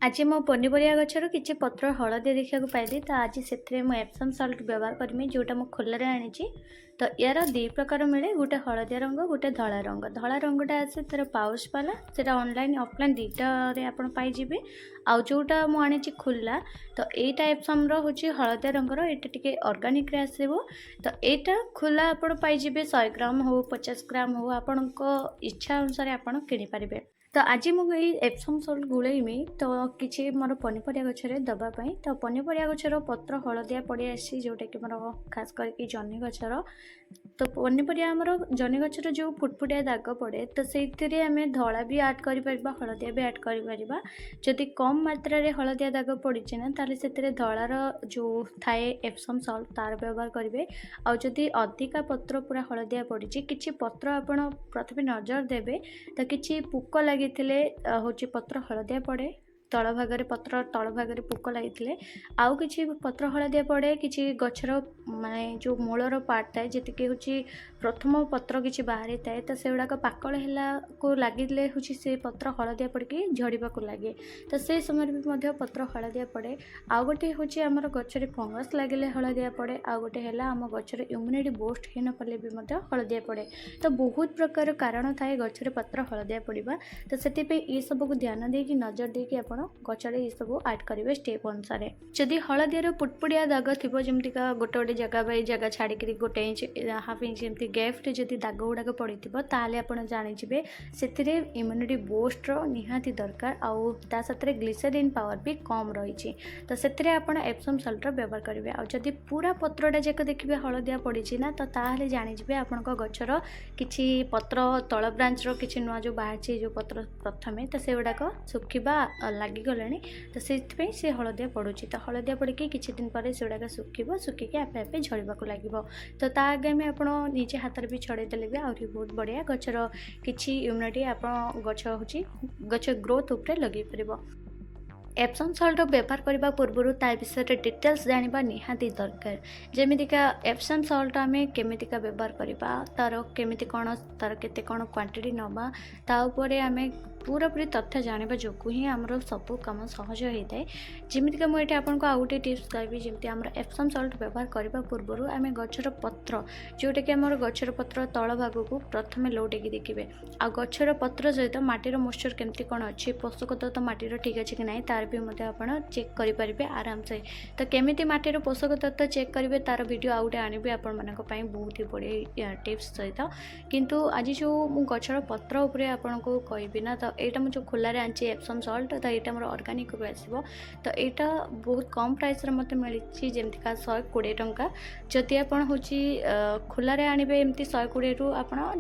आज मो पनीपरिया गचर किसी पत्र हलदी देखा पाइली तो आज से एप्सम सल्ट व्यवहार करमी जोटा मु खोल आनी तो यार दी प्रकार मिले गोटे हलदिया रंग गोटे धला रंगटा आसे तार पाउच वाला से ऑनलाइन ऑफलाइन दुईटारे आप पाइबे आउ जोटा मुझे खोला तो यहाँ एप्सम हूँ हलदिया रंगर ये टे ऑर्गेनिक आसो तो यहाँ खोला आप पाइबे 100 ग्राम हो 50 ग्राम हो आपण इच्छा अनुसार आप किनीपारे। तो आज मुझे एप्सम सल्ट गुलेमी तो किसी मोर पनीपरिया गचर दवापाई तो पनीपरिया गचर पत्र हलदिया पड़ी आसी जोटा कि मोर खास करके जन्नी गचर तो पनीपरिया आमर जन्नी गचर जो फुटफुटिया दाग पड़े तो से आम धला भी आड कर हलदिया भी आड कर जदि कम मात्रा रे हलदिया दाग पड़ी ना ताले से धलार जो थाए एप्सम सल्ट तार व्यवहार करेंगे आउ जदि अधिका पत्र पूरा हलदिया पड़ी किसी पत्र आपण प्रथम नजर देवे तो किसी पुक लगे हूँ पत्र हलदिया पड़े तल भाग पत्र तल भाग पुक लगी आउ कि पत्र हलदिया पड़े कि गचर माने जो मूलर पार्ट थाए जी हूँ प्रथम पत्र किसी बाहरी थाए तो से गुड़ाक पाकल को लगे हूँ से पत्र हलदिया पड़ी झड़वा को लगे तो से समय भी पत्र हलदिया पड़े आउ गोटे हूँ आमर गचर फंगस लगे हलदिया पड़े आउ गोटे है आम गचर इम्यूनिटी बूस्ट हो न पाले भी हलदिया पड़े तो बहुत प्रकार कारण थाए गचर पत्र हलदिया पड़ा तो से ये सब को ध्यान देकी नजर देकी आप गचर ये सब आड करेंगे स्टेप अनुसार जदि हलदियार पुटपुड़िया दाग थी जमतीका गोटे गोटे जगह बाई जगह छाड़ी गोटे इंच हाफ इंच एमती गैफ्ट जदि दाग गुड़ाक पड़ी ताले आप जानीजे से इम्यूनिटी बूस्टर निहाती दरकार आउ ता साथ ग्लिसरीन पावर भी कम रही तो से एप्सम सल्टर व्यवहार करेंगे आउ जदि पूरा पत्रटा जाक देखिए हलदिया पड़ी ना तो ताहले जानीजे आपण गचर किसी पत्र तल ब्रांचर किसी नुआ जो बाहर जो पत्र प्रथमे तो से गुड़ाक सुखा लगिगला तो से हलदिया पड़ू तो हलदिया पड़ी किसी दिन पर से गुड़ाक सुखिकी आपे आपे झड़वा को लगे तो ता आगे में आप निजे हाथ भी छड़े देले भी आहरी बहुत बढ़िया गचर किसी इम्यूनिटी आप गच हूँ गच ग्रोथ उपरे लगे पार। एप्सम सल्ट व्यवहार करने पूर्व ता विषय डिटेल्स जाना निहाती दरकार जमीका एप्सम सल्ट आम केमिका व्यवहार करवा तार केमी कौन तार केते कौन क्वांटिटी नवा ताऊपर आम पूरापूरी तथ्य जाना जो ही आमर सब कम सहज होता है जमीका मुझे आपको आउ गोटे टिप्स कहबी जमी आम एप्सम सल्ट व्यवहार करने पूर्व आम गचर पत्र जोटा कि आम गचर पत्र तल भाग को प्रथम लौटेकी देखिए आ गचर पत्र सहित माटीर मॉइस्चर केमती कौन अच्छी पोषक तत्व माटीर ठीक अच्छे कि नहीं तार भी आप चेक करेंगे आराम से तो केमी माटीर पोषक तत्व चेक करेंगे तार वीडियो आउटे आने आपण मानी बहुत ही बढ़िया टिप्स सहित किंतु आज जो मु गचर पत्र उपरे आपन को कहबी ना तो यहाँ मुझे खोलारे आनी एप्सम सल्ट तो यहाँ मोर ऑर्गेनिक आसो तो यहाँ बहुत कम प्राइस मत मिली जमीका 120 टंका जदि आप हूँ खोलारे आणवे एमती 120 रु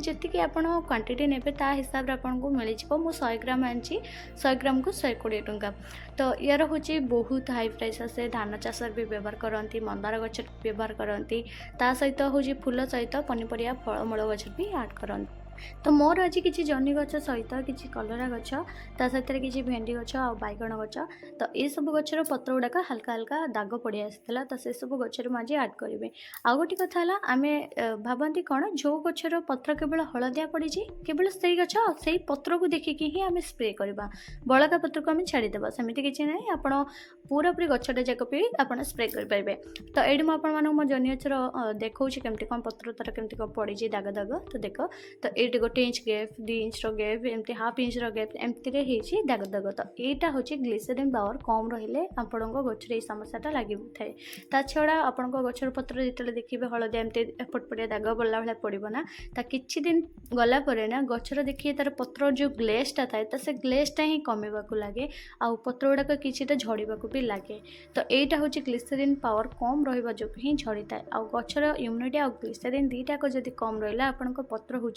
जी आप क्वांटिटी ने हिसाब से आपको मिल जाव मु 100 ग्राम आनी 100 ग्राम को 120 टंका तो यार हूँ बहुत हाई प्राइस आसे धान चाष भी व्यवहार करती मंदार गच व्यवहार करती ता सहित हूँ फूल सहित पनीपरिया फलमूल गच भी आड करती तो मोर आज किसी जन्नी गच सहित किसी कलरा गच ता सहित किसी भेंडी गच आ बैगण गच तो ये सब गचर पत्र गुड़ाक हल्का हल्का दाग पड़ी आसाला तो से सब गचर मुझे आड करेंगे आउ गोटे कथा आम भावती कौन जो गचर पत्र केवल हलदिया पड़ी केवल से गच से पत्र को देखिकी ही आम स्प्रे करवा बड़का पत्र को आम छाड़ीदेव सेमती किसी ना आप पूरापूरी गचटा जाक भी आप स्प्रे करेंगे तो ये मुझे मो जन्नी गचर देखा केमती कौन पत्र तार केमती कौन पड़ी दाग दाग तो देख तो ये गोटे इंच गैप 2 इंच गैप एमती हाफ इंच गैप एमती दाग दाग तो यहाँ हूँ ग्लिसरीन पावर कम रही आपण गचर ये समस्याटा लगे थाए ता छड़ा आपण गचर पत्र जो देखिए हलदिया एमती फटफटिया दाग बोला भाया पड़ना ता किछि दिन गलापर ना गचर देखिए तार पत्र जो ग्लेसटा थाए तो से ग्लेसटा ही कमेवा को लगे आउ पत्र गुड़ाक किछिटा झड़वा को भी लगे तो यहाँ हूँ ग्लिसरीन पावर कम रहा जो ही झड़ी थाए आउ गचर इम्यूनिटी आउ ग्लिसरीन दुईटाक जब कम रहा आपण पत्र हूँ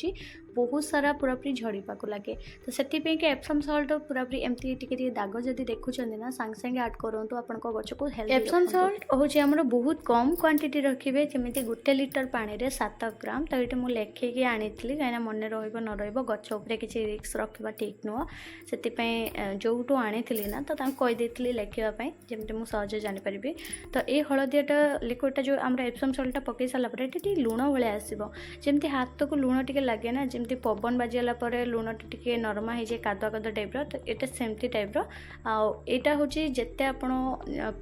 बहुत सारा पूरापूरी झड़वा को लगे तो से एप्सम सल्ट पूरापूरी एमती टी दाग जदि देखुं ना सांगे सांगे आड करूँ आपण गच को हेल्प एप्सम सल्ट हूँ आमर बहुत कम क्वांटिटी रखिए जमी 1 लिटर पानी रे 7 ग्राम तो ये मुझे लेखिकी आनी कहीं मन न रच उपर किसी रिस्क रखा ठीक नुह से जो आनी ना तो कहीदे लेखापी जमी मुझे सहज जानीपरि तो ये हलदियाटा लिक्विडटा जो आम एप्सम सल्टा पकई सारापर ये लुण भाया आसो जमी हाथ को लुण टे लगे ना ना जमती पवन बाजिगला लुण टे नरमा हो जाए कादुआ कादुआ टाइप तो ये सेमती टाइप आईटा हूँ जिते आप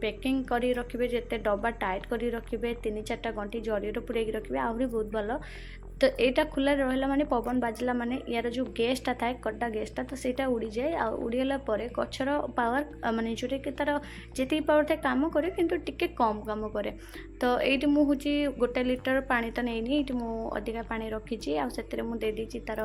पैकिंग कर रखिए जिते डब्बा टाइट कर रखिए 3-4टा गंठी जरी पूरे रखिए आहरी बहुत भल तो यहाँ खुला रहा माने पवन बाजिला माने यार जो गैसटा थाए कटा गैसटा तो सहीटा उड़ी जाए आ उड़ीगला गचर पावर माने जोटा कि तार जी पावर थे काम करे किंतु टिके कम काम करे तो ये मुझे 1 लिटर पानी तो नहीं ये अधिका पानी रखी मुझे तार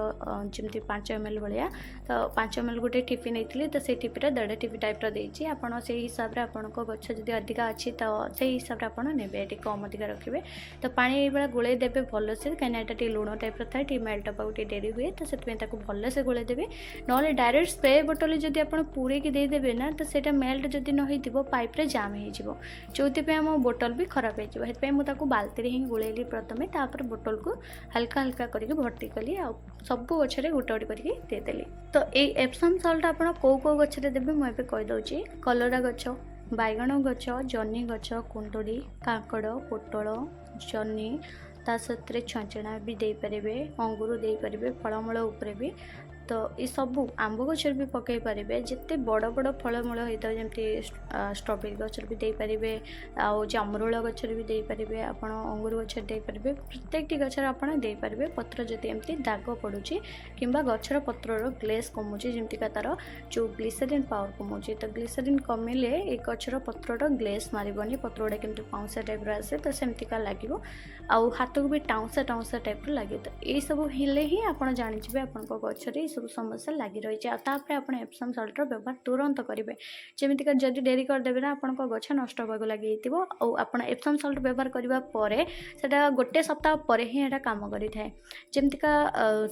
जमी 5 ml भाया तो 5 ml गोटे टिफी नहीं तो से टिफी 1.5 टिफी टाइप देती आपड़ से हिसाब से आपण गछ जब अधिका अच्छी तो से हिसाब से आपड़ ने कम अधिका रखिए तो पानी ये गोले देवे भलसे कहीं लुण टाइप थाए मेल्ट होगा डेरी हुए तो से भलसे गोले देवे ना डायरेक्ट स्प्रे बोतल जब आप पूरे देदेवे ना तो सेटा मेल्ट जदि न पाइप रे जाम हो जो आम बोतल भी खराब हो मुझे बाल्टी ही गोलेली प्रथमे तापर बोतल को हल्का हल्का करके भर्ती कली आ सब गचरे गोटे गोटे करके देदेली तो ये एप्सम सल्ट आप कौ कौ गचरे देवे मुझे कहीदे कलरा गच बैगण गच जन्नी गच कुंदड़ी काकड़ पोटल जन्नी ता सहित छंचना भी दे पारे अंगूर दे पारे फलमूल उपरे भी तो ये सब आंब गचर भी पकई पारे जिते बड़ बड़ फलमूल होता है जमी स्ट्रॉबेरी गचर भी दे पारे आउ जामुरुल गचर भी दे पारे आप अंगूर गचर दे पारे प्रत्येक गचर आप दे पारे पत्र जदि एमती दाग पड़ुची किंबा गचर पत्रर ग्लेस कमुची जमतीका तार जो ग्लिसरीन पावर कमुची तो ग्लिसरीन कमिले ये गचर पत्रर ग्लेस मारबनी पत्र गुड़ा केमती पाउंसा टाइप आसे तो सेमतीका लगे आउ हाथ को भी टाउंसा टाउंसा टाइप लगे तो ये सब हेले ही आप जाचे आप गचर सब समस्या लगी रही है तापर आप एप्सम सल्टर व्यवहार तुरंत करेंगे जमीक जदि डेरी करदेवे ना आप गछ नष्ट होगा लगे आप एप्सम सल्ट व्यवहार करने से गोटे सप्ताह पर ही यहाँ कम करें जमीका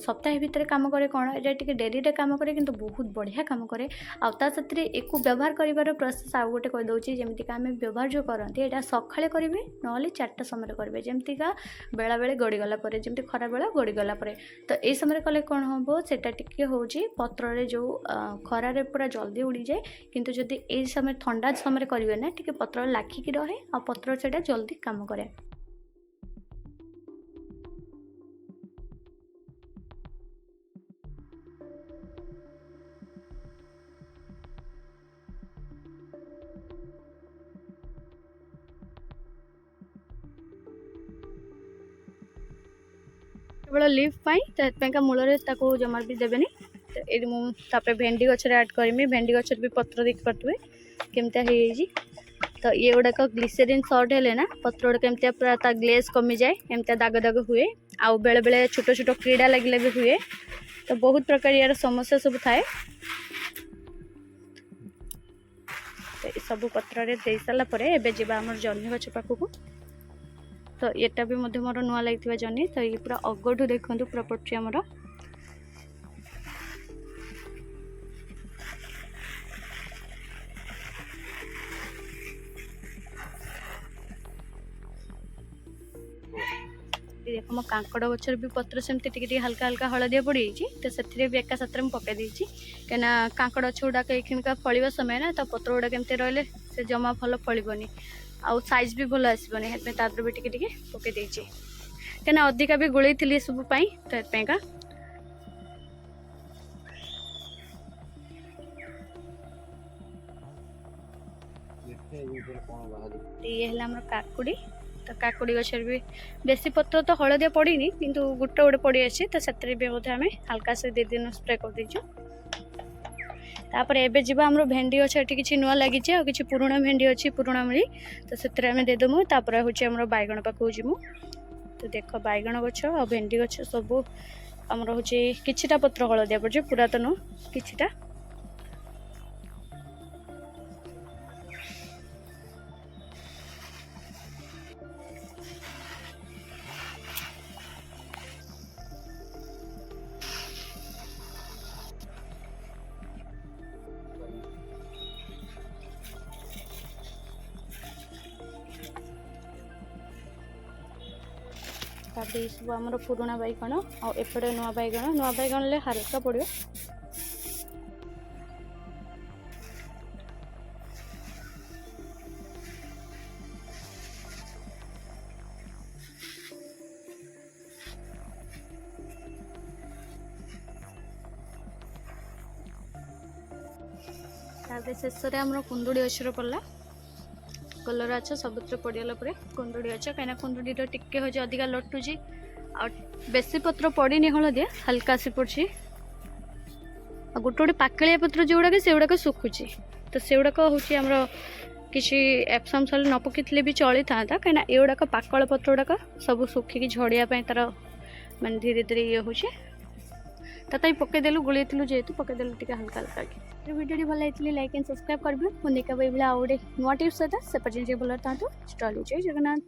सप्ताह भितर कम करे कौन ये डेरी कम करे कि बहुत बढ़िया कम करे आते एक व्यवहार कर प्रोसेस आउ गोटे कहीदे जमीक आम व्यवहार जो करते यहाँ सकाଳେ करेंगे ना 4टा समय करेंगे जमीका बेला बेले गड़ीगला जमी खरा बेला गड़ीगला तो ये समय कले कौन हम सेटा टिके हूँ पत्र जो खरारे पूरा जल्दी उड़ी जाए किंतु जदि ए समय ठंडा समय करेंगे ना टिके पत्र लाखिकी रहे आ पत्र से जल्दी काम करे केवल लिफ पाई मूल जमार भी देवेनि ये भेंडी गचर ऐड करमी भेंडी गचर भी पत्र देखी पारे केमती तो ये गुड़ाक ग्लिसरीन सर्ट है ना पत्र गुड़ा केमती पूरा ग्लेज कमी जाए एमती दाग दाग हुए आउ बेले बेले छोट छोट कीड़ा लगे भी हुए तो बहुत प्रकार यार समस्या सब थाए सब पत्र दे सारापर एवं जावा आम जन्नी गच पाखक तो यहाँ भी मोर नुआ लगी जन्नी तो ये पूरा अगठू देखो पूरा पड़े आमर देख मो कांकड़ गचर भी पत्र सेमती हल्का हल्का हलदिया पड़ तो से भी एका साथ पकई देती कहीं कांकड़ गछ गुड़ाक एखिणिका फल समय ना तो पत्र गुड़ा केमती रही से जमा भल फलबनी आउ साइज भी भल आसबनी तादर भी टिके पकई देती कहीं अधिका भी गोलई थी सबपाई तो ये काकुड़ी तो काकुड़ी गचर भी बेसी पत्र तो हलदिया पड़नी किंतु गोटे गोटे पड़ आसी तो से भी आम हल्का से 2 दिन स्प्रे कर दीचु तापर एबे जीवा हमरो भेंडी गछ एठी किछि नुआ लागि छै आ किछि पुराना भेंडी अछि पुराना मिली तो सेतरे हमें दे दमु तापर होछि हमरो बैगण पाखु जिमु तो देखो बैगण गछ आ भेंडी गछ सब हमरो होछि किछिटा पत्र हलदिया पड़े पूरा तो नु किछिटा तापर सब आमर पुराना बैगण आएपटे नुआ बैगण ले हल्का पड़ो शेष में आम कुंदुड़ी गचर पड़ा कलर गच सबुत्र पड़गला कुंदुड़ी गच कहीं कुंदुड़ी टिके हूँ अधिका लटुची आ बेसी पत्र पड़नी हलदिया हल्का सी पड़ी गोटे गोटे पाकलिया पत्र जो गुड़ाक से गुड़ाक सुखुची तो से गुड़ाक हूँ आमर किसी एप्सम सल्ट न पकईले भी चली था कहीं एगुड़ाक पाकल पत्र गुड़ाक सब सुखिकी झड़ियापाई तार माने धीरे धीरे ये हूँ तथा पकईदेलु गुलैलु जेहेतु पकईदेलु टे हल्का हल्का वीडियो भल लगी लाइक एंड सब्सक्राइब करेंगे मुझे देखा भाई आउ गोटे नुआ टिप्स सहित से पर्यटन भल था जय जगन्नाथ।